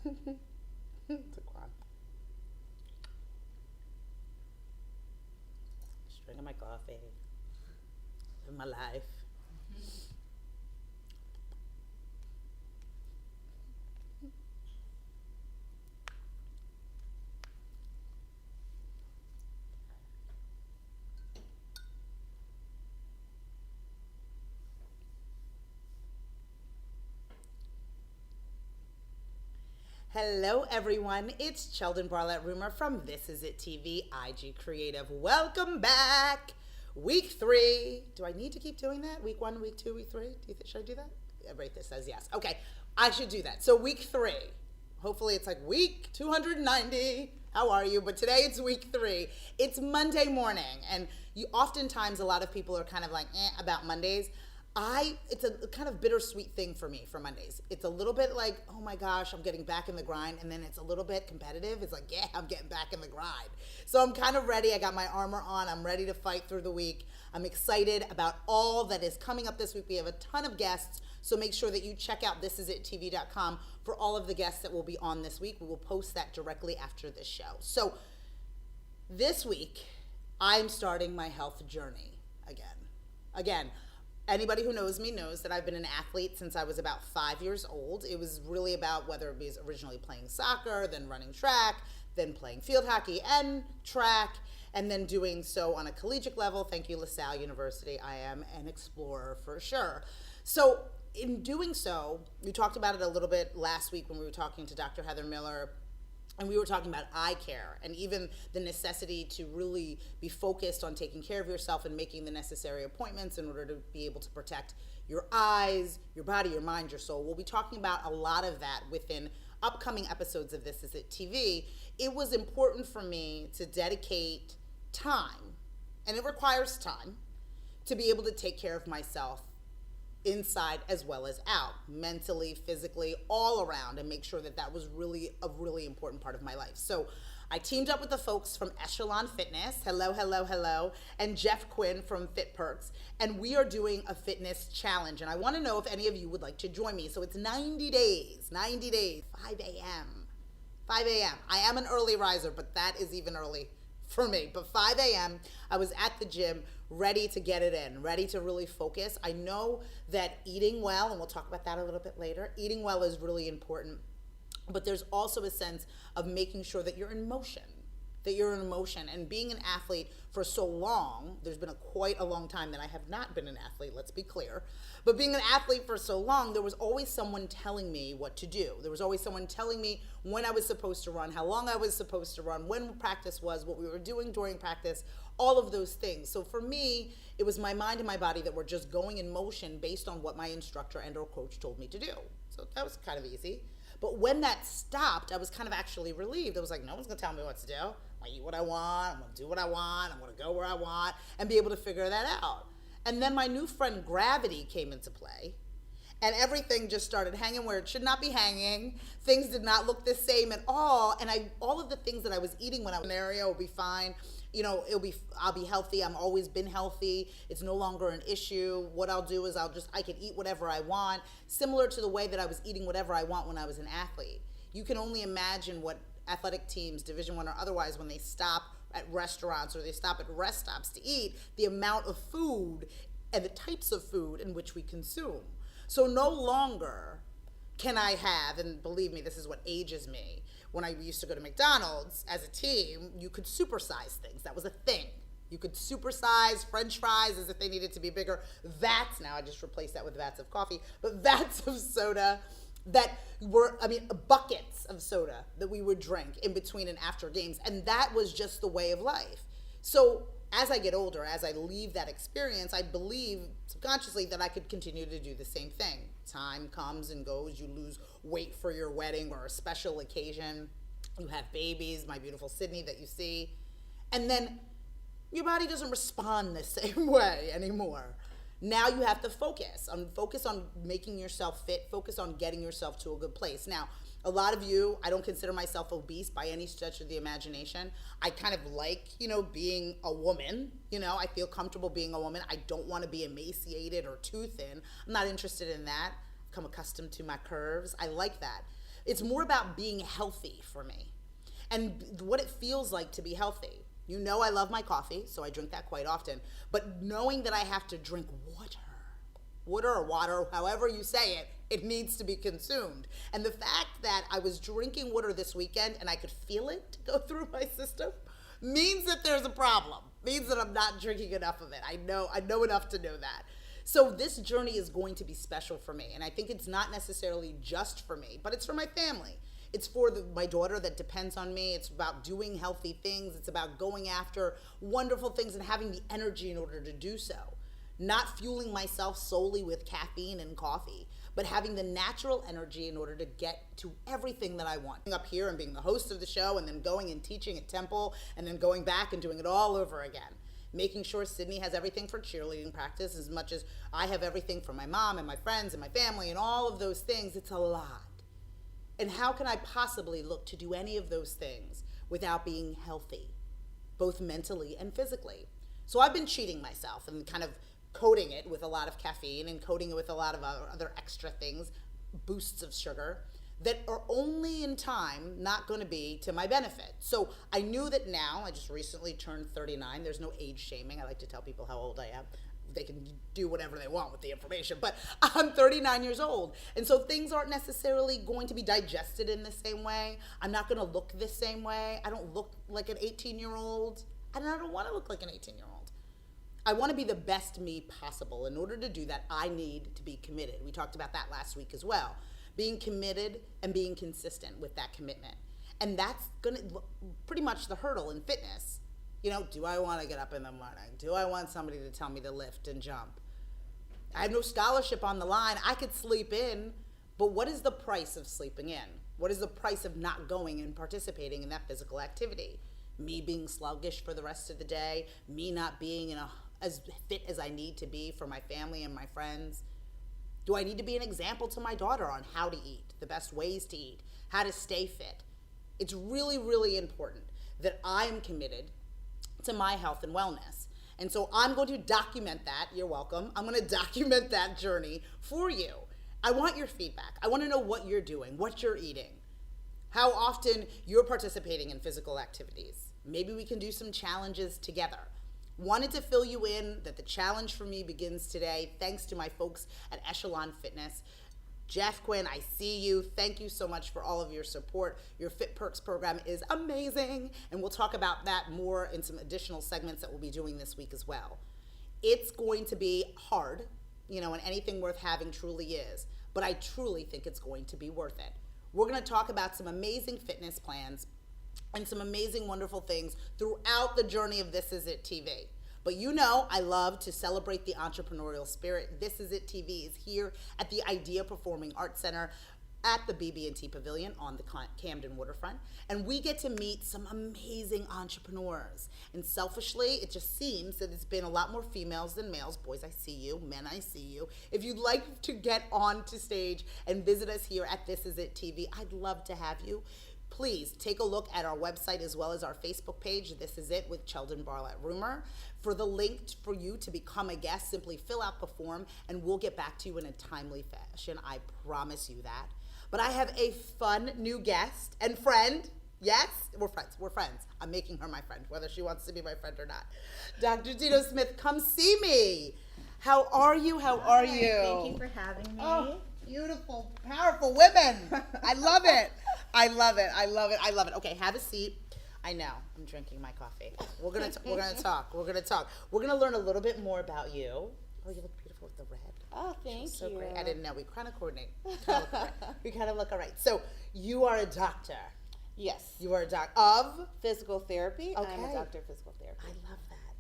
Taquan. Just drinking my coffee. Living my life. Hello, everyone. It's Cheldin Barlatt Rumer from This Is It TV, IG Creative. Welcome back. Week 3. Do I need to keep doing that? Week 1, week 2, week 3? Should I do that? Right, this says yes. Okay, I should do that. So week 3. Hopefully it's like week 290. How are you? But today it's week 3. It's Monday morning, and oftentimes a lot of people are kind of like about Mondays. It's a kind of bittersweet thing for me for Mondays. It's a little bit like, oh my gosh, I'm getting back in the grind. And then it's a little bit competitive. It's like, yeah, I'm getting back in the grind. So I'm kind of ready. I got my armor on. I'm ready to fight through the week. I'm excited about all that is coming up this week. We have a ton of guests. So make sure that you check out thisisittv.com for all of the guests that will be on this week. We will post that directly after this show. So this week, I'm starting my health journey again. Anybody who knows me knows that I've been an athlete since I was about 5 years old. It was really about whether it was originally playing soccer, then running track, then playing field hockey and track, and then doing so on a collegiate level. Thank you, LaSalle University. I am an explorer for sure. So in doing so, we talked about it a little bit last week when we were talking to Dr. Heather Miller. And we were talking about eye care and even the necessity to really be focused on taking care of yourself and making the necessary appointments in order to be able to protect your eyes, your body, your mind, your soul. We'll be talking about a lot of that within upcoming episodes of This Is It TV. It was important for me to dedicate time, and it requires time, to be able to take care of myself inside as well as out, mentally, physically, all around, and make sure that that was really a really important part of my life. So I teamed up with the folks from Echelon Fitness, hello, and Jeff Quinn from Fit Perks, and we are doing a fitness challenge, and I want to know if any of you would like to join me. So it's 90 days, 5 a.m. I am an early riser, but that is even early for me. But 5 a.m., I was at the gym, ready to get it in, ready to really focus. I know that eating well, and we'll talk about that a little bit later, eating well is really important, but there's also a sense of making sure that you're in motion, and being an athlete for so long, there's been quite a long time that I have not been an athlete, let's be clear, but being an athlete for so long, there was always someone telling me what to do. There was always someone telling me when I was supposed to run, how long I was supposed to run, when practice was, what we were doing during practice, all of those things. So for me, it was my mind and my body that were just going in motion based on what my instructor and or coach told me to do. So that was kind of easy. But when that stopped, I was kind of actually relieved. I was like, no one's gonna tell me what to do. I eat what I want, I'm gonna do what I want, I'm gonna go where I want, and be able to figure that out. And then my new friend Gravity came into play, and everything just started hanging where it should not be hanging. Things did not look the same at all, and all of the things that I was eating when I was in an area will be fine. You know, I'll be healthy. I've always been healthy. It's no longer an issue. What I'll do is I can eat whatever I want, similar to the way that I was eating whatever I want when I was an athlete. You can only imagine what athletic teams, Division I or otherwise, when they stop at restaurants or they stop at rest stops to eat, the amount of food and the types of food in which we consume. So no longer can I have, and believe me, this is what ages me, when I used to go to McDonald's as a team, you could supersize things. That was a thing. You could supersize French fries as if they needed to be bigger. Vats, now I just replaced that with vats of coffee, but vats of soda that were, buckets of soda that we would drink in between and after games. And that was just the way of life. So as I get older, as I leave that experience, I believe subconsciously that I could continue to do the same thing. Time comes and goes. You lose weight for your wedding or a special occasion. You have babies, my beautiful Sydney that you see. And then your body doesn't respond the same way anymore. Now you have to focus on making yourself fit, focus on getting yourself to a good place. Now, a lot of you, I don't consider myself obese by any stretch of the imagination. I kind of like, being a woman. I feel comfortable being a woman. I don't want to be emaciated or too thin. I'm not interested in that. I've become accustomed to my curves. I like that. It's more about being healthy for me and what it feels like to be healthy. You know I love my coffee, so I drink that quite often. But knowing that I have to drink water or water, however you say it, it needs to be consumed. And the fact that I was drinking water this weekend and I could feel it go through my system means that there's a problem. Means that I'm not drinking enough of it. I know enough to know that. So this journey is going to be special for me. And I think it's not necessarily just for me, but it's for my family. It's for my daughter that depends on me. It's about doing healthy things. It's about going after wonderful things and having the energy in order to do so. Not fueling myself solely with caffeine and coffee, but having the natural energy in order to get to everything that I want. Up here and being the host of the show and then going and teaching at Temple and then going back and doing it all over again. Making sure Sydney has everything for cheerleading practice as much as I have everything for my mom and my friends and my family and all of those things. It's a lot. And how can I possibly look to do any of those things without being healthy, both mentally and physically? So I've been cheating myself and kind of coating it with a lot of caffeine and coating it with a lot of other extra things, boosts of sugar, that are only in time not going to be to my benefit. So I knew that now, I just recently turned 39. There's no age shaming. I like to tell people how old I am. They can do whatever they want with the information, but I'm 39 years old. And so things aren't necessarily going to be digested in the same way. I'm not going to look the same way. I don't look like an 18-year-old, and I don't want to look like an 18-year-old. I want to be the best me possible. In order to do that, I need to be committed. We talked about that last week as well. Being committed and being consistent with that commitment. And that's going to pretty much the hurdle in fitness. You know, do I want to get up in the morning? Do I want somebody to tell me to lift and jump? I have no scholarship on the line. I could sleep in, but what is the price of sleeping in? What is the price of not going and participating in that physical activity? Me being sluggish for the rest of the day, me not being as fit as I need to be for my family and my friends. Do I need to be an example to my daughter on how to eat, the best ways to eat, how to stay fit? It's really, really important that I'm committed to my health and wellness. And so I'm going to document that. You're welcome. I'm going to document that journey for you. I want your feedback. I want to know what you're doing, what you're eating, how often you're participating in physical activities. Maybe we can do some challenges together. Wanted to fill you in that the challenge for me begins today, thanks to my folks at Echelon Fitness. Jeff Quinn, I see you. Thank you so much for all of your support. Your Fit Perks program is amazing, and we'll talk about that more in some additional segments that we'll be doing this week as well. It's going to be hard, and anything worth having truly is, but I truly think it's going to be worth it. We're going to talk about some amazing fitness plans and some amazing, wonderful things throughout the journey of This Is It TV. But I love to celebrate the entrepreneurial spirit. This Is It TV is here at the Idea Performing Arts Center at the BB&T Pavilion on the Camden Waterfront. And we get to meet some amazing entrepreneurs. And selfishly, it just seems that it's been a lot more females than males. Boys, I see you. Men, I see you. If you'd like to get onto stage and visit us here at This Is It TV, I'd love to have you. Please take a look at our website as well as our Facebook page, This Is It with Cheldin Barlatt Rumer. For the link for you to become a guest, simply fill out the form and we'll get back to you in a timely fashion. I promise you that. But I have a fun new guest and friend. Yes, we're friends. I'm making her my friend, whether she wants to be my friend or not. Dr. Tito Smith, come see me. How are you? Hi, thank you for having me. Oh, beautiful, powerful women. I love it. I love it. Okay, have a seat. I know, I'm drinking my coffee. We're gonna talk. We're gonna learn a little bit more about you. Oh, you look beautiful with the red. Oh, thank you. So great. I didn't know. We kind of coordinate. We kind of look all right. So you are a doctor. Yes. You are a doctor of physical therapy. Okay. I'm a doctor of physical therapy.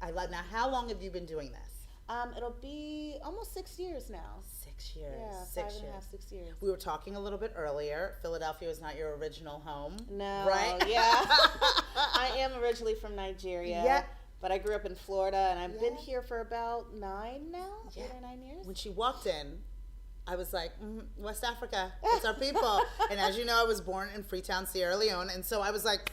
I love that. Now, how long have you been doing this? It'll be almost 6 years now. 6 years. Yeah, 6 years. 6 years. We were talking a little bit earlier. Philadelphia is not your original home. No. Right? Yeah. I am originally from Nigeria. Yeah. But I grew up in Florida, and I've been here for about 9 now. Yeah. 8 or 9 years. When she walked in, I was like, West Africa, it's our people. And as you know, I was born in Freetown, Sierra Leone, and so I was like,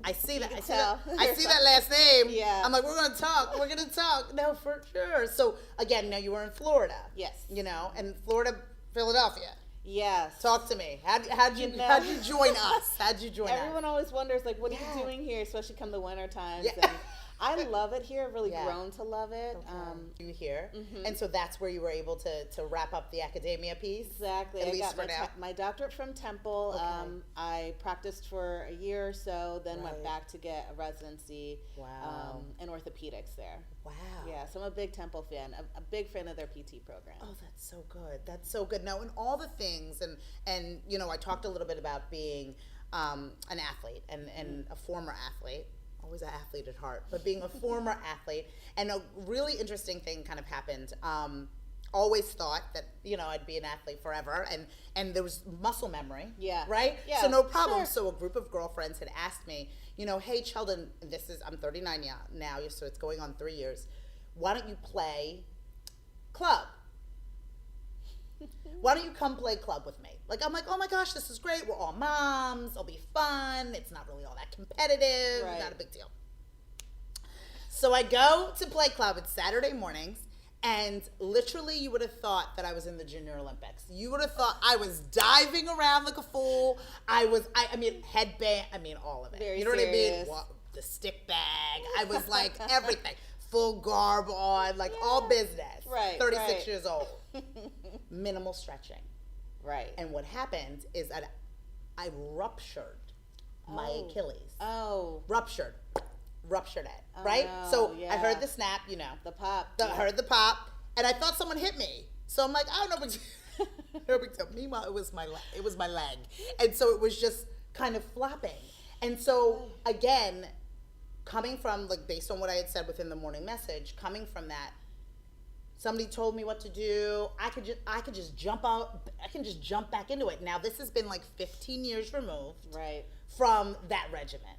I see that last name. Yeah. I'm like, we're gonna talk. No, for sure. So again, now you were in Florida. Yes. And Florida, Philadelphia. Yes. Talk to me. How'd you join us? How'd you join us? Everyone always wonders, like, what are you doing here, especially come the winter times. Yeah. And I love it here. I've really grown to love it. Okay. You here, and so that's where you were able to wrap up the academia piece. Exactly. At I least got my doctorate from Temple. Okay. I practiced for a year or so, then went Right. back to get a residency in orthopedics there. Wow. Yeah, so I'm a big Temple fan, a big fan of their PT program. Oh, that's so good. That's so good. Now, in all the things, and you know, I talked a little bit about being an athlete and a former athlete. Always an athlete at heart, but being a former athlete, and a really interesting thing kind of happened. Always thought that, you know, I'd be an athlete forever, and there was muscle memory. Yeah. Right? Yeah. So no problem. Sure. So a group of girlfriends had asked me, you know, hey, Cheldin, I'm 39 now, so it's going on 3 years. Why don't you play club? Why don't you come play club with me? Like, I'm like, oh my gosh, this is great. We're all moms. It'll be fun. It's not really all that competitive. Right. Not a big deal. So I go to play club. It's Saturday mornings. And literally, you would have thought that I was in the Junior Olympics. You would have thought I was diving around like a fool. I mean, headband. I mean, all of it. Very you know serious. what I mean? Well, the stick bag. I was like everything. Full garb on, like all business. Right. 36 years old. Minimal stretching. Right. And what happened is that I ruptured my Achilles. Oh. Ruptured it, Oh, right? no, So yeah. I heard the snap, you know. The pop. I heard the pop, and I thought someone hit me. So I'm like, I don't know. No big deal. Meanwhile, it was my leg. And so it was just kind of flopping. And so, again, coming from, like, based on what I had said within the morning message, coming from that, somebody told me what to do. I could just jump out. I can just jump back into it. Now, this has been like 15 years removed Right. from that regimen.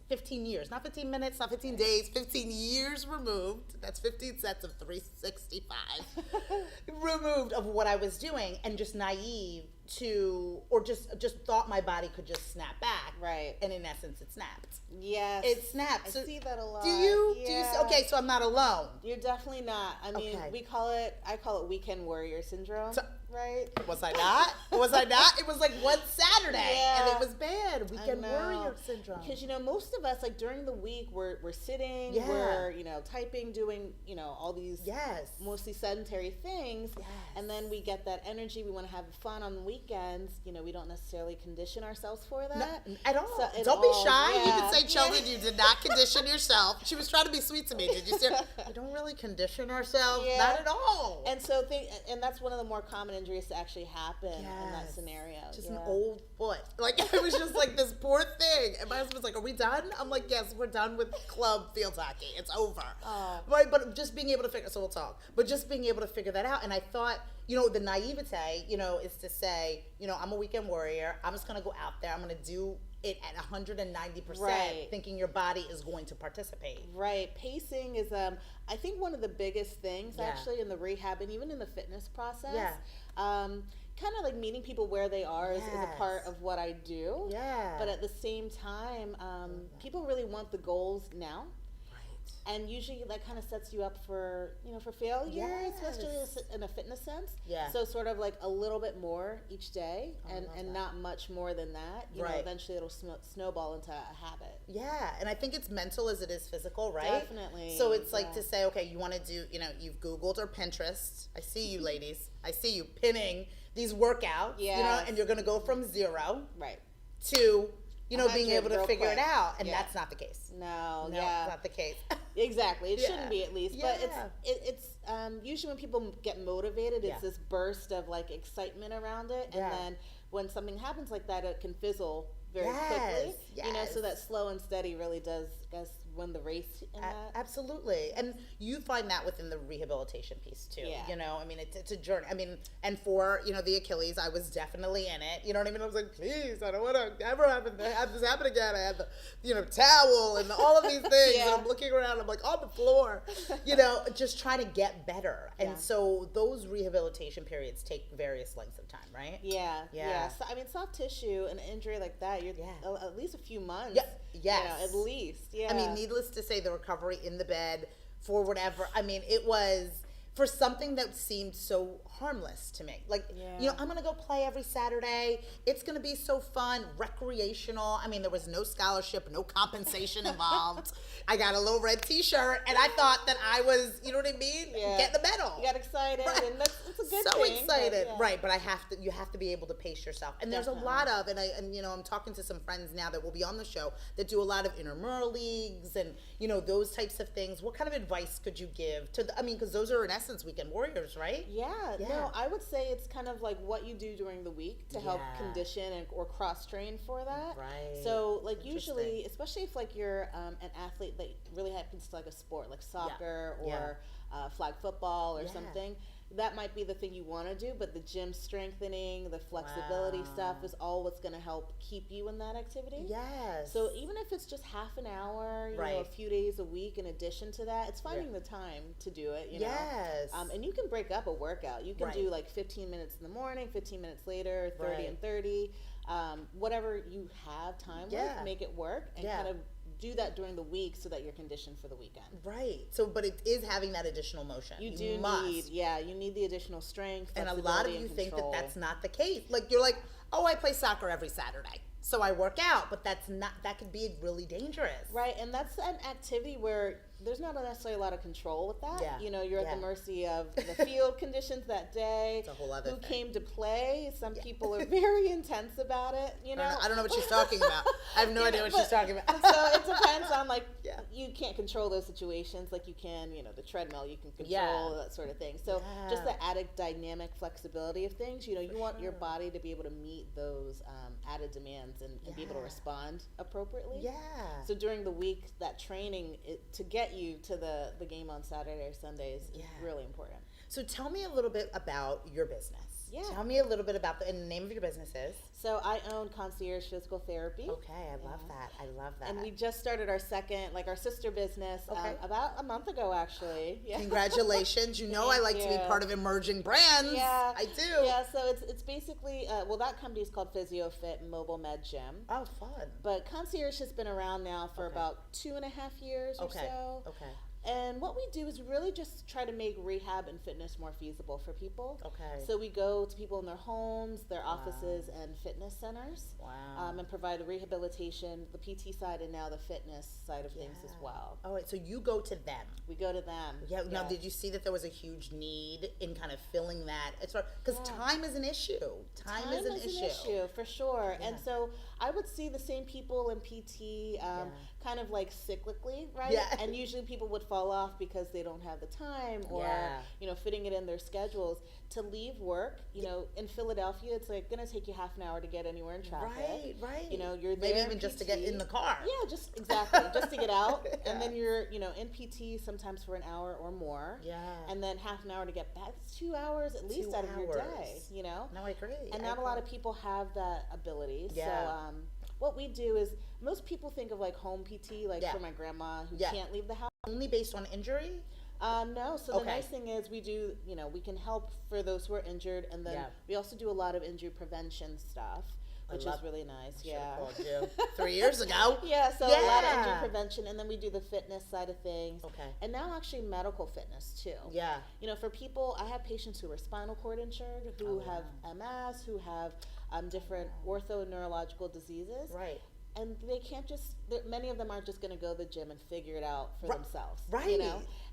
15 years, not 15 minutes, not 15 days, 15 years removed. That's 15 sets of 365 removed of what I was doing, and just naive to, or just thought my body could just snap back. Right. And in essence, it snapped. Yes. It snapped. I So see that a lot. Do you? Yeah. Okay, so I'm not alone. You're definitely not. I mean, Okay. I call it weekend warrior syndrome, So- right? Was I not? Was I not? It was like one Saturday, and Yeah. it was bad. Weekend I know. warrior syndrome. Because, you know, most of us, like, during the week, we're sitting, Yeah. we're, you know, typing, doing, you know, all these Yes. mostly sedentary things. Yes. And then we get that energy. We want to have fun on the weekends. You know, we don't necessarily condition ourselves for that. No, at all. So it Don't be all- shy. You yeah. can say, Cheldin, you did not condition yourself. She was trying to be sweet to me. Did you see her? We don't really condition ourselves. Yeah. Not at all. And so, and that's one of the more common injuries to actually happen in that Yes. scenario. Just yeah. an old foot. Like, it was just like this poor thing. And my husband's like, are we done? I'm like, yes, we're done with club field hockey. It's over. Oh. Right, but just being able to figure, so we'll talk, but just being able to figure that out. And I thought, you know, the naivete, you know, is to say, you know, I'm a weekend warrior. I'm just going to go out there. I'm going to do it at 190%, Right. thinking your body is going to participate. Right. Pacing is, I think, one of the biggest things Yeah. actually in the rehab and even in the fitness process. Yeah. Kind of like meeting people where they are is a Yes. part of what I do. Yeah. But at the same time, people really want the goals now. Right. And usually that kind of sets you up for, you know, for failure, especially Yes. in a fitness sense. Yeah. So sort of like a little bit more each day and love that. not much more than that. You know, Right. eventually it'll snowball into a habit. Yeah, and I think it's mental as it is physical, right? Definitely, So it's like yeah. to say, okay, you want to do, you know, you've Googled or Pinterest. I see you, ladies. I see you pinning these workouts, you know, Yes. and you're going to go from 0 Right. to, you know, being 100 able to real figure quick. it out, and Yeah. that's not the case. No, No, yeah. it's not the case. Exactly. It Yeah. shouldn't be, at least. But Yeah. it's usually when people get motivated, it's Yeah. this burst of like excitement around it, and Yeah. then when something happens like that, it can fizzle very Yes, quickly. You know, so yes. that slow and steady really does, I guess, win the race in that. Absolutely. And you find that within the rehabilitation piece too. Yeah. You know, I mean, it's a journey. I mean, and for, you know, the Achilles, I was definitely in it. You know what I mean? I was like, please, I don't want to ever have this happen again. I had the, you know, towel and all of these things. Yeah. And I'm looking around, I'm like on the floor, you know, just trying to get better. And Yeah. so those rehabilitation periods take various lengths of time, right? Yeah, Yeah. yeah. So, I mean, soft tissue, an injury like that, you're at least a few months. Yeah, yes. You know, at least. Yeah. I mean, needless to say, the recovery in the bed for whatever. I mean, it was for something that seemed so harmless to me. Like, I'm going to go play every Saturday. It's going to be so fun, recreational. I mean, there was no scholarship, no compensation involved. I got a little red t-shirt, and I thought that I was, you know what I mean? Get the medal. You got excited, right. and that's a good so thing. Excited. Right, but you have to be able to pace yourself. And there's a lot of, and I'm talking to some friends now that will be on the show that do a lot of intramural leagues and, those types of things. What kind of advice could you give to because those are in essence weekend warriors, right? No, I would say it's kind of like what you do during the week to help condition or cross train for that. Right. So like usually, especially if like you're an athlete that really happens to like a sport like soccer or flag football or something, that might be the thing you want to do, but the gym strengthening, the flexibility stuff is all what's going to help keep you in that activity. Yes. So even if it's just half an hour, a few days a week in addition to that, it's finding the time to do it, Yes. And you can break up a workout. You can do like 15 minutes in the morning, 15 minutes later, 30 and 30. Whatever you have time with, make it work and kind of do that during the week so that you're conditioned for the weekend. Right. So, but it is having that additional motion. You need the additional strength. And a lot of you think that that's not the case. Like you're like, oh, I play soccer every Saturday, so I work out, but that's not. That could be really dangerous. Right, and that's an activity where there's not necessarily a lot of control with that. Yeah. You're at the mercy of the field conditions that day. It's a whole other thing. Came to play. Some people are very intense about it. I don't know what she's talking about. I have no idea what she's talking about. So it depends on you can't control those situations like you can, the treadmill, you can control that sort of thing. So just the added dynamic flexibility of things, you want your body to be able to meet those added demands and be able to respond appropriately. Yeah. So during the week, that training to get you to the game on Saturday or Sundays is really important. So tell me a little bit about your business. Yeah. Tell me a little bit about and the name of your business is? So I own Concierge Physical Therapy. Okay, I love that. I love that. And we just started our second, our sister business about a month ago, actually. Yeah. Congratulations. I like to be part of emerging brands. Yeah. I do. Yeah, so it's basically, that company is called PhysioFit Mobile Med Gym. Oh, fun. But Concierge has been around now for about 2.5 years or so. Okay. And what we do is really just try to make rehab and fitness more feasible for people. Okay. So we go to people in their homes, their offices, and fitness centers. Wow. And provide the rehabilitation, the PT side, and now the fitness side of things as well. All right, so you go to them. We go to them. Yeah. Now, did you see that there was a huge need in kind of filling that? Because time is an issue. Time is an issue. For sure. Yeah. And so I would see the same people in PT kind of like cyclically, right? Yeah. And usually people would fall off because they don't have the time or, fitting it in their schedules. To leave work, in Philadelphia, it's like going to take you half an hour to get anywhere in traffic. Right. You're there. Maybe even just to get in the car. Yeah, just to get out. And then you're, in PT sometimes for an hour or more. Yeah. And then half an hour to get back. It's 2 hours at least out of your day, No, I agree. And not a lot of people have that ability. Yeah. So what we do is most people think of like home PT, for my grandma who can't leave the house. Only based on injury? No. So the nice thing is we do, we can help for those who are injured, and then we also do a lot of injury prevention stuff, which is really nice. I called you 3 years ago. So a lot of injury prevention, and then we do the fitness side of things. Okay. And now actually medical fitness too. Yeah. For people, I have patients who are spinal cord injured, who have MS, who have different ortho and neurological diseases. Right. And they can't many of them aren't just going to go to the gym and figure it out for themselves. Right.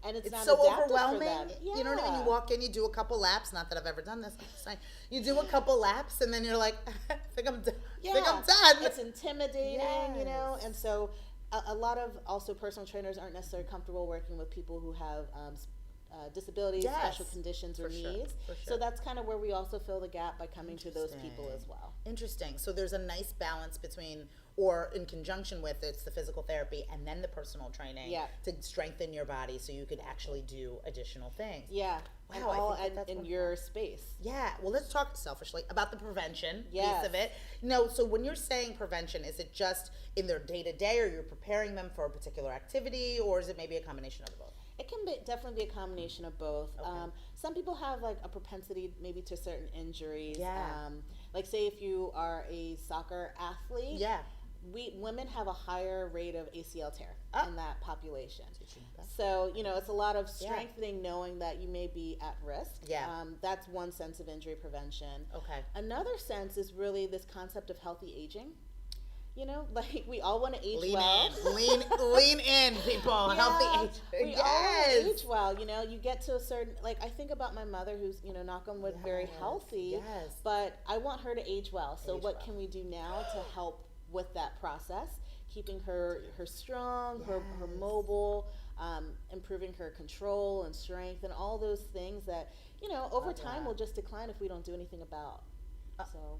And it's not so adaptive overwhelming. For them. Yeah. You know what I mean? You walk in, you do a couple laps. Not that I've ever done this. I'm just saying. You do a couple laps, and then you're like, I think I'm done. It's intimidating, And so a lot of also personal trainers aren't necessarily comfortable working with people who have disabilities, special conditions, or needs. For sure. So that's kind of where we also fill the gap by coming to those people as well. Interesting. So there's a nice balance between, or in conjunction with, it's the physical therapy and then the personal training to strengthen your body so you could actually do additional things. Yeah. Wow, and all in your space. Yeah. Well, let's talk selfishly about the prevention piece of it. No, so when you're saying prevention, is it just in their day-to-day, or you're preparing them for a particular activity, or is it maybe a combination of both? It can definitely be a combination of both. Okay. Some people have like a propensity maybe to certain injuries. Yeah. Like say if you are a soccer athlete. Yeah. women have a higher rate of ACL tear in that population. So, it's a lot of strengthening knowing that you may be at risk. That's one sense of injury prevention. Okay. Another sense is really this concept of healthy aging. Like we all want to age lean well. Lean in, people. Healthy age. We all want to age well. You get to a certain, like I think about my mother who's, knock on wood, very healthy. But I want her to age well. So what can we do now to help with that process? Keeping her strong, her mobile, improving her control and strength, and all those things that, over time will just decline if we don't do anything about. So.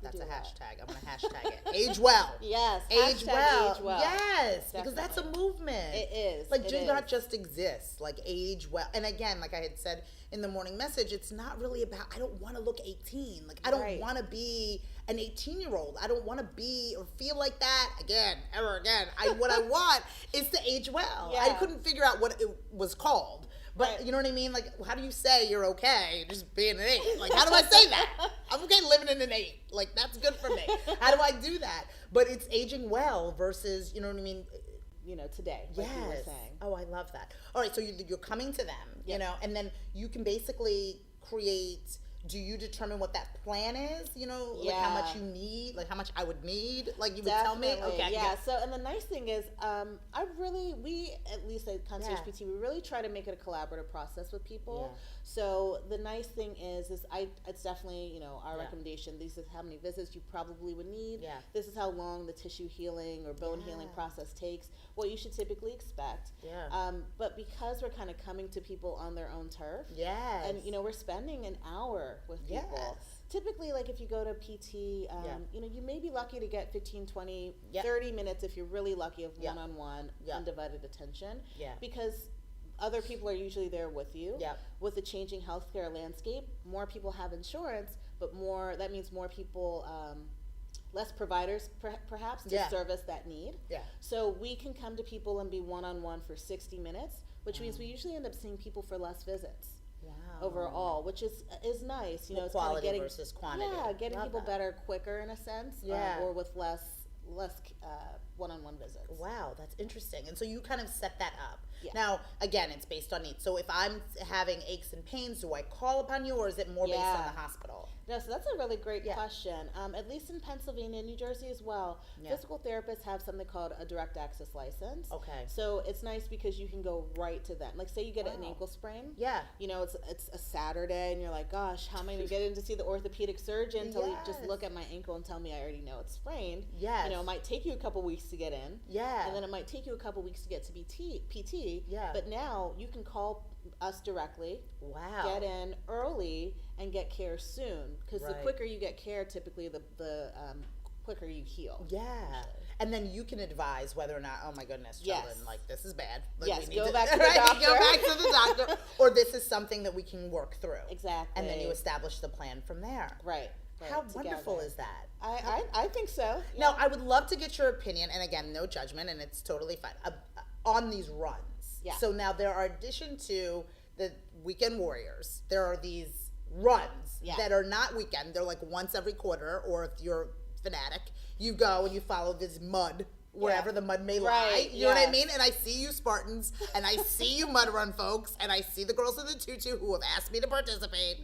That's a hashtag. I'm going to hashtag it. Age well. Yes. Age well. Age well. Yes. Definitely. Because that's a movement. It is. Like, do not just exist. Like, age well. And again, like I had said in the morning message, it's not really about, I don't want to look 18. Like, I don't want to be an 18-year-old. I don't want to be or feel like that again, ever again. What I want is to age well. I couldn't figure out what it was called. But you know what I mean? Like, how do you say you're okay just being an 8? Like, how do I say that? I'm okay living in an 8. Like, that's good for me. How do I do that? But it's aging well versus, you know what I mean? Today, like you were saying. Oh, I love that. All right, so you're coming to them, and then you can basically create. Do you determine what that plan is? Like how much you need, like how much I would need, like you would tell me? Okay. Yeah. So, and the nice thing is, we, at least at Concierge PT, we really try to make it a collaborative process with people. Yeah. So the nice thing is it's definitely, our recommendation. This is how many visits you probably would need. Yeah. This is how long the tissue healing or bone healing process takes. What you should typically expect. Yeah. But because we're kind of coming to people on their own turf. Yes. And, we're spending an hour with people. Typically, like if you go to PT, you may be lucky to get 15, 20, 30 minutes if you're really lucky of one-on-one, undivided attention. Because other people are usually there with you. With the changing healthcare landscape, more people have insurance, but that means more people, less providers perhaps to service that need. So we can come to people and be one-on-one for 60 minutes, which means we usually end up seeing people for less visits. Overall, which is nice, it's quality kind of getting versus quantity. Getting people better quicker in a sense, or with less one-on-one visits. Wow, that's interesting. And so you kind of set that up. Now, again, it's based on needs. So if I'm having aches and pains, do I call upon you, or is it more based on the hospital? No, so that's a really great question. At least in Pennsylvania, New Jersey as well, physical therapists have something called a direct access license. Okay. So it's nice because you can go right to them. Like, say you get an ankle sprain. It's a Saturday, and you're like, gosh, how am I going to get in to see the orthopedic surgeon to just look at my ankle and tell me I already know it's sprained? It might take you a couple weeks to get in. And then it might take you a couple weeks to get to PT. But now you can call us directly. Get in early and get care soon, because the quicker you get care, typically the quicker you heal. And then you can advise whether or not, oh my goodness, Cheldin, like this is bad. Like, go back to the doctor. Go back to the doctor. Or this is something that we can work through. Exactly. And then you establish the plan from there. Right. How wonderful is that? I think so. Now, I would love to get your opinion, and again, no judgment, and it's totally fine, on these runs. So now there are, addition to the weekend warriors, there are these runs that are not weekend. They're like once every quarter, or if you're fanatic, you go and you follow this mud wherever the mud may lie. You know what I mean? And I see you Spartans, and I see you mud run folks, and I see the girls in the tutu who have asked me to participate.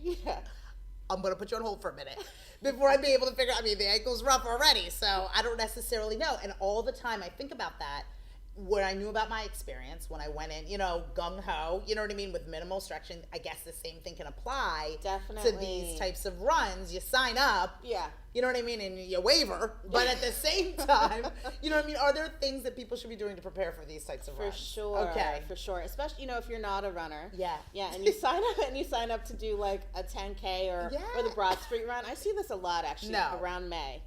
I'm going to put you on hold for a minute before I be able to figure out. I mean, the ankle's rough already, so I don't necessarily know. And all the time I think about that, where I knew about my experience when I went in, gung-ho, you know what I mean, with minimal stretching. I guess the same thing can apply to these types of runs. You sign up, you know what I mean, and you waiver, but at the same time, you know what I mean, are there things that people should be doing to prepare for these types of runs? For sure. Okay. For sure. Especially, if you're not a runner. Yeah, and you sign up to do like a 10K or the Broad Street Run. I see this a lot actually around May.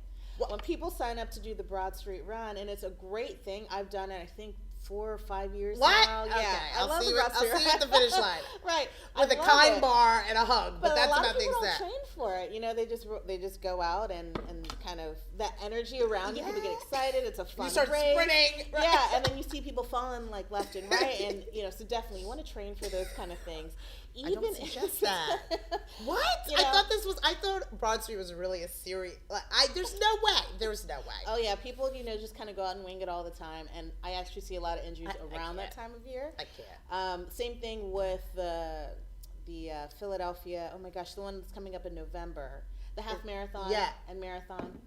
When people sign up to do the Broad Street Run, and it's a great thing. I've done it, I think, 4 or 5 years now. Okay. I love the Broad Street Run. I'll see you at the finish line. Right. With a kind bar and a hug, but that's about the extent. A lot of people don't train for it. They just go out and kind of that energy around you. People get excited. It's a fun You start race. sprinting. Right? Yeah, and then you see people falling like left and right, and so definitely you want to train for those kind of things. I don't suggest that. What? You know? I thought Broad Street was really a serious, there's no way. Oh yeah, people, just kind of go out and wing it all the time. And I actually see a lot of injuries around that time of year. I can't. Same thing with the Philadelphia, oh my gosh, the one that's coming up in November. The half marathon and marathon.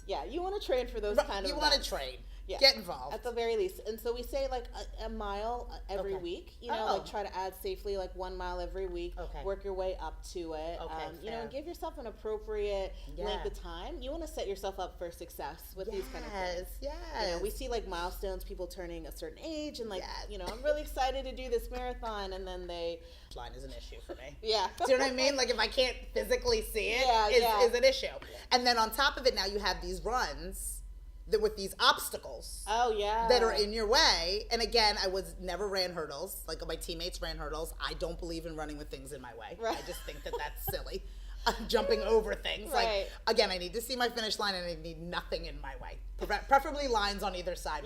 Yeah, you want to train for those kind of You events. want to train. Yeah. Get involved. At the very least. And so we say like a mile every week, like try to add safely like 1 mile every week, work your way up to it. And give yourself an appropriate length of time. You want to set yourself up for success with these kind of things. Yes. We see like milestones, people turning a certain age and like, I'm really excited to do this marathon, and then line is an issue for me. Yeah. Do you know what I mean? Like if I can't physically see it, is an issue. And then on top of it, now you have these runs with these obstacles that are in your way. And again, I never ran hurdles. Like my teammates ran hurdles. I don't believe in running with things in my way. Right. I just think that that's silly. I'm jumping over things. Right. Like again, I need to see my finish line, and I need nothing in my way. Preferably lines on either side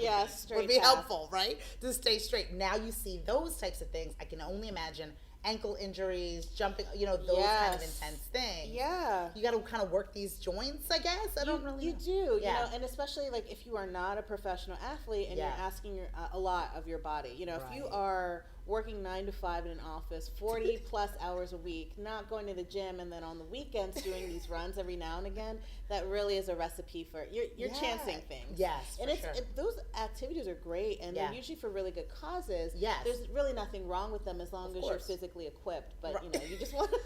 would be helpful, right? To stay straight. Now you see those types of things. I can only imagine ankle injuries, jumping, those kind of intense things. Yeah. You got to kind of work these joints, I guess. I don't really know. You do, and especially like if you are not a professional athlete and you're asking a lot of your body. If you are working 9 to 5 in an office, 40 plus hours a week, not going to the gym, and then on the weekends doing these runs every now and again, that really is a recipe for you're chancing things. Yes, and those activities are great, and they're usually for really good causes. Yes, there's really nothing wrong with them as long as you're physically equipped. But you just want the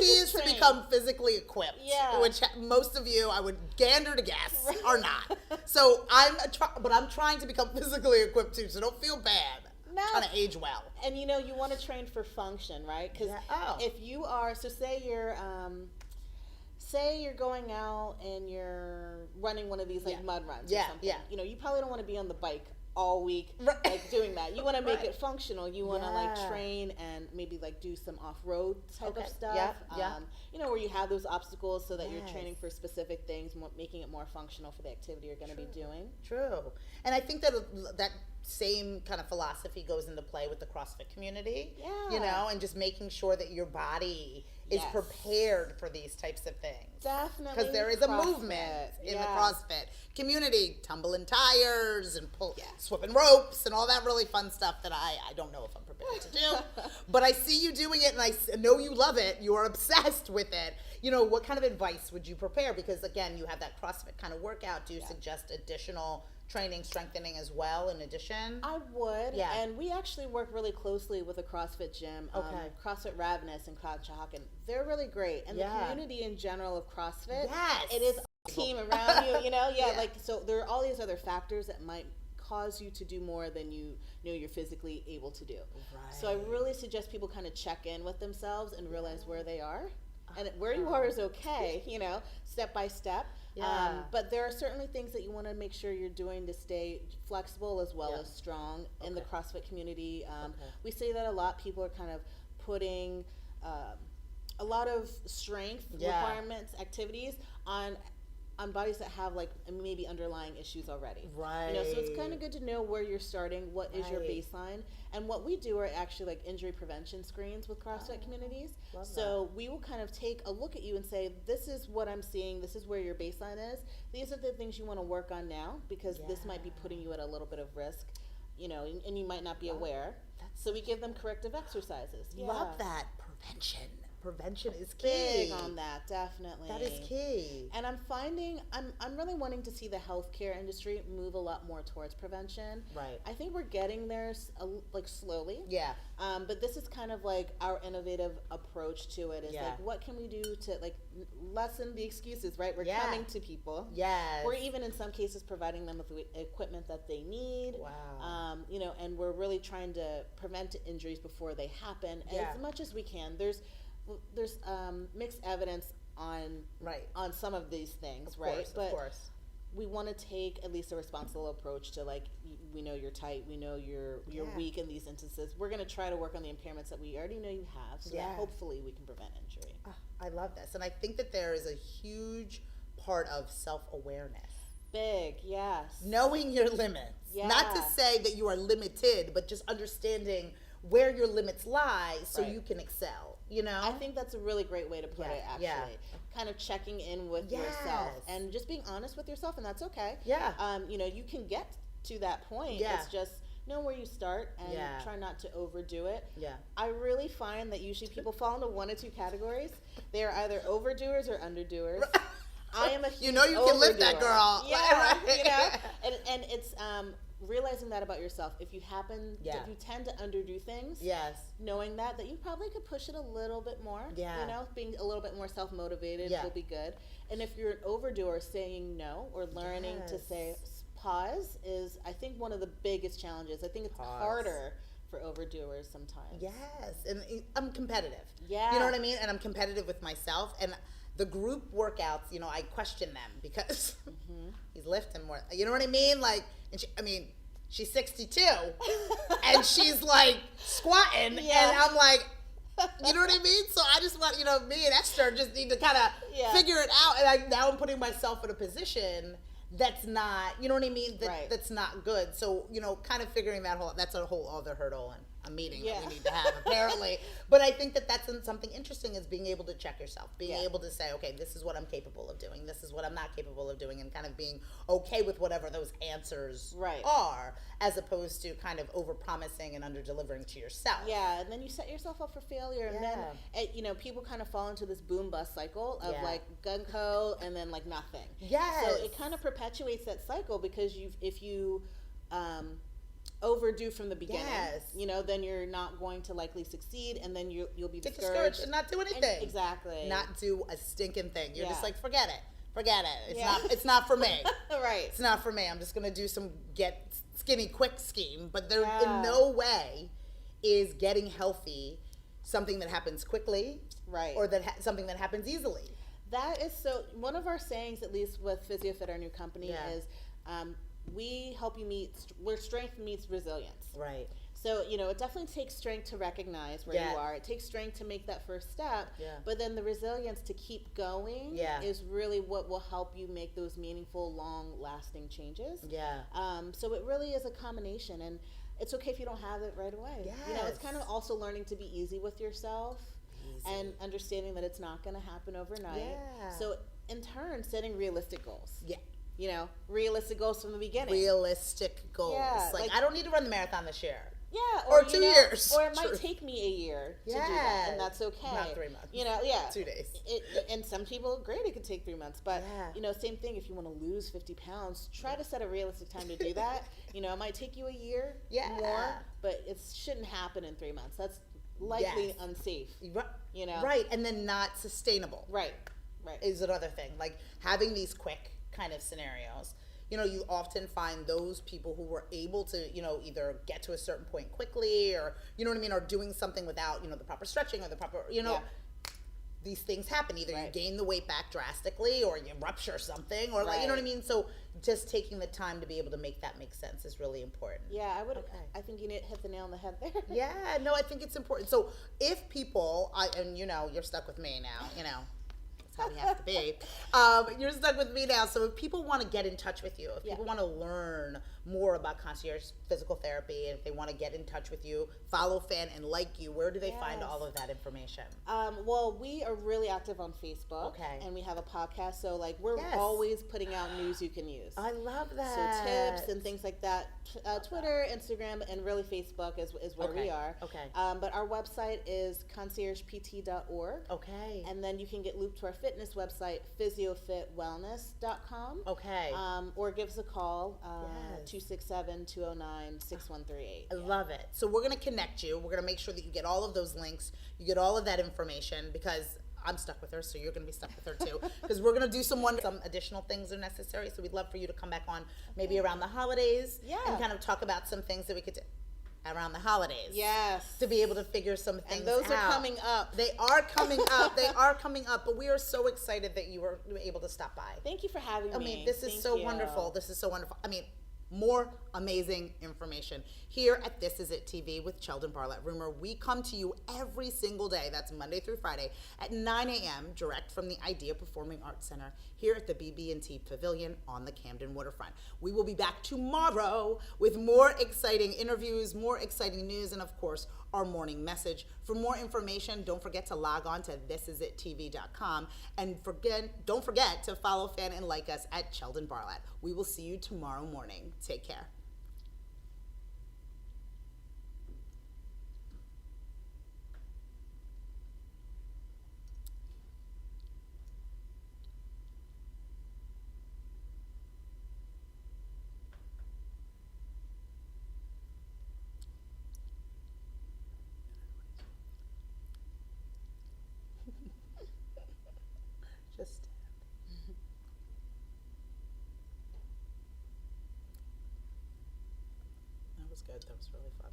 key is to become physically equipped. Yeah, which most of you, I would gander to guess, are not. So I'm trying to become physically equipped too. So don't feel bad. No. Trying to age well. And you want to train for function, right? Because if you are, so say you're going out and you're running one of these like mud runs or something. Yeah. You probably don't want to be on the bike all week like doing that. You want to make it functional. You want to like train and maybe like do some off-road type of stuff. Where you have those obstacles so that you're training for specific things, making it more functional for the activity you're going to be doing. True. And I think that same kind of philosophy goes into play with the CrossFit community. Yeah. And just making sure that your body is prepared for these types of things. Definitely. Because there is a movement in the CrossFit community, tumbling tires and swapping ropes and all that really fun stuff that I don't know if I'm prepared to do. But I see you doing it, and I know you love it. You are obsessed with it. What kind of advice would you prepare? Because again, you have that CrossFit kind of workout. Do you suggest additional training, strengthening as well in addition? I would. Yeah. And we actually work really closely with a CrossFit gym, CrossFit Ravenous in Conshohocken. They're really great. And the community in general of CrossFit, it is a team around you, so there are all these other factors that might cause you to do more than you know you're physically able to do. Right. So I really suggest people kind of check in with themselves and realize where they are. And where you are is okay, step by step. Yeah. But there are certainly things that you want to make sure you're doing to stay flexible as well as strong in the CrossFit community. We say that a lot. People are kind of putting a lot of strength requirements, activities on bodies that have like maybe underlying issues already. Right. So it's kind of good to know where you're starting, what is your baseline. And what we do are actually like injury prevention screens with CrossFit communities. So we will kind of take a look at you and say, this is what I'm seeing, this is where your baseline is. These are the things you want to work on now, because this might be putting you at a little bit of risk, and you might not be aware. So we give them corrective exercises. Love that. Prevention is key. Big on that, definitely. That is key. And I'm finding, I'm really wanting to see the healthcare industry move a lot more towards prevention. Right. I think we're getting there, like slowly. Yeah. But this is kind of like our innovative approach to it. Is like, what can we do to like lessen the excuses? Right. We're coming to people. Yes. We're even in some cases providing them with the equipment that they need. Wow. And we're really trying to prevent injuries before they happen as much as we can. There's mixed evidence on some of these things, of course. We want to take at least a responsible approach to like, we know you're tight, we know you're weak in these instances. We're going to try to work on the impairments that we already know you have, so that hopefully we can prevent injury. Oh, I love this, and I think that there is a huge part of self-awareness. Big, yes. Knowing your limits. Yeah. Not to say that you are limited, but just understanding where your limits lie so Right. you can excel, you know? I think that's a really great way to put it, actually. Yeah. Kind of checking in with Yes. yourself and just being honest with yourself, and that's okay. Yeah. You know, you can get to that point. Yeah. It's just know where you start and Yeah. try not to overdo it. Yeah. I really find that usually people fall into one or two categories. They are either overdoers or underdoers. I am a huge You know you can lift that overdoer. girl. Yeah, Right. you know, and it's realizing that about yourself. If you Yeah. if you tend to underdo things, Yes. knowing that you probably could push it a little bit more. Yeah. You know, being a little bit more self-motivated Yeah. will be good. And if you're an overdoer, saying no or learning to say pause is, I think, one of the biggest challenges. I think it's harder for overdoers sometimes. Yes, and I'm competitive. Yeah. You know what I mean? And I'm competitive with myself. And the group workouts, you know, I question them because he's lifting more. You know what I mean? Like, and she's 62 and she's like squatting, Yeah. and I'm like, you know what I mean? So I just want, you know, me and Esther just need to kind of figure it out. And now I'm putting myself in a position that's not, you know what I mean? That's not good. So, you know, kind of figuring that's a whole other hurdle and a meeting that we need to have apparently. But I think that's something interesting, is being able to check yourself, being able to say, okay, this is what I'm capable of doing, this is what I'm not capable of doing, and kind of being okay with whatever those answers are, as opposed to kind of over-promising and under-delivering to yourself. Yeah, and then you set yourself up for failure, and then, you know, people kind of fall into this boom-bust cycle of like gung-ho and then like nothing. Yes. So it kind of perpetuates that cycle, because if you overdo from the beginning, you know, then you're not going to likely succeed, and then you'll be discouraged and not do anything. Exactly. Not do a stinking thing. You're just like, forget it. It's not for me. Right. It's not for me. I'm just gonna do some get skinny quick scheme. But there in no way is getting healthy something that happens quickly, or something that happens easily. That is so. One of our sayings, at least with PhysioFit, our new company, is we help you meet where strength meets resilience. Right. So, you know, it definitely takes strength to recognize where you are. It takes strength to make that first step. But then the resilience to keep going is really what will help you make those meaningful, long-lasting changes. So it really is a combination, and it's okay if you don't have it right away. You know, it's kind of also learning to be easy with yourself and understanding that it's not going to happen overnight. So in turn, setting realistic goals. You know, realistic goals from the beginning. Realistic goals. Like I don't need to run the marathon this year. Or 2 years. Or it might take me a year to do that, and that's okay. Not 3 months. You know, 2 days. And some people, great, it could take 3 months. But, you know, same thing, if you want to lose 50 pounds, try to set a realistic time to do that. You know, it might take you a year more, but it shouldn't happen in 3 months. That's likely unsafe. You know? Right, and then not sustainable. Right. Is another thing. Like having these quick kind of scenarios. You know, you often find those people who were able to, you know, either get to a certain point quickly, or, you know what I mean, or doing something without, you know, the proper stretching or the proper, you know, these things happen. Either you gain the weight back drastically, or you rupture something, or like, you know what I mean? So just taking the time to be able to make that make sense is really important. Yeah, I think you need to hit the nail on the head there. Yeah, no, I think it's important. So if people, and you know, you're stuck with me now, you know, how we have to be. You're stuck with me now. So if people want to get in touch with you, if people want to learn more about concierge physical therapy, and if they want to get in touch with you, follow, fan, and like you, where do they find all of that information? Well, we are really active on Facebook. And we have a podcast. So, like, we're always putting out news you can use. I love that. So tips and things like that. Twitter, Instagram, and really Facebook is where we are. But our website is conciergept.org. And then you can get looped to our fitness website, physiofitwellness.com. Or give us a call, 267-209-6138. I love it. So we're going to connect you. We're going to make sure that you get all of those links, you get all of that information, because I'm stuck with her, so you're going to be stuck with her too. Because we're going to do some additional things are necessary. So we'd love for you to come back on maybe around the holidays and kind of talk about some things that we could do around the holidays. To be able to figure some things out. And those are coming up. They are coming up. They are coming up. But we are so excited that you were able to stop by. Thank you for having me. I mean, this is so wonderful. This is so wonderful. I mean, more amazing information here at This Is It TV with Cheldin Barlatt Rumer. We come to you every single day, that's Monday through Friday, at 9 a.m. direct from the Idea Performing Arts Center here at the BB&T Pavilion on the Camden Waterfront. We will be back tomorrow with more exciting interviews, more exciting news, and of course, our morning message. For more information, don't forget to log on to thisisItTV.com, and don't forget to follow, fan, and like us at Cheldin Barlatt. We will see you tomorrow morning. Take care. Just that was good. That was really fun.